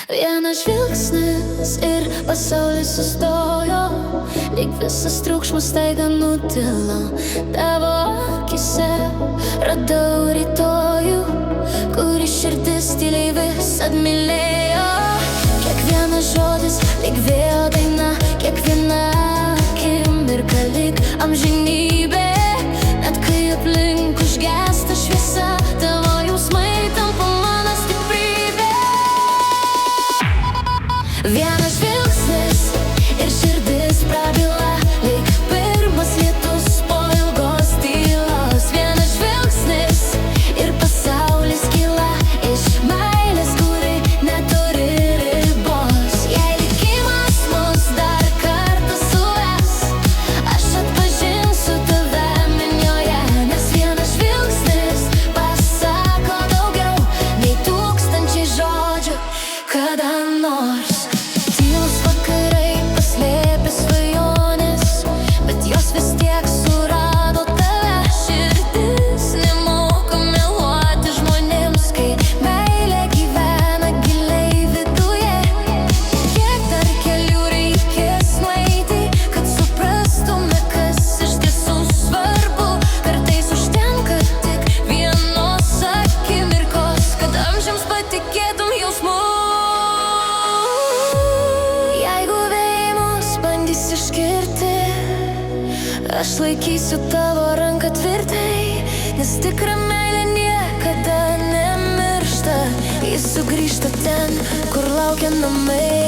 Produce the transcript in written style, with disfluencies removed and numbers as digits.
Vienas žvilgsnis ir pasaulis sustojo, lyg visas triukšmas staiga nutilo. Tavo akise radau rytojų, kurį širdis tyliai visad mylėjo. Kiekvienas žodis lyg vėjo daina, kiekviena akimirka lyg amžinybė. Net kai aplink užgęsta šviesa, tavo jausmai tampa mano stiprybė. Vienas žvilgsnis ir širdis prabyla, lyg pirmas lietus po ilgos tylos. Vienas žvilgsnis ir pasaulis kyla iš meilės, kuri neturi ribos. Jei likimas mus dar kartą suves, aš atpažinsiu tave minioje. Nes vienas žvilgsnis pasako daugiau nei tūkstančiai žodžių kada nors. Tylūs vakarai paslėpė svajonės, bet jos vis tiek surado tave. Širdis nemoka meluoti žmonėms, kai meilė gyvena giliai viduje. Kiek dar kelių reikės nueiti, kad suprastume, kas iš tiesų svarbu. Kartais užtenka tik vienos akimirkos, kad amžiams patikėtum jausmu. Jeigu vėjai mus bandys išskirti, aš laikysiu tavo ranką tvirtai, nes tikra meilė niekada nemiršta. Jis sugrįžta ten, kur laukia namai.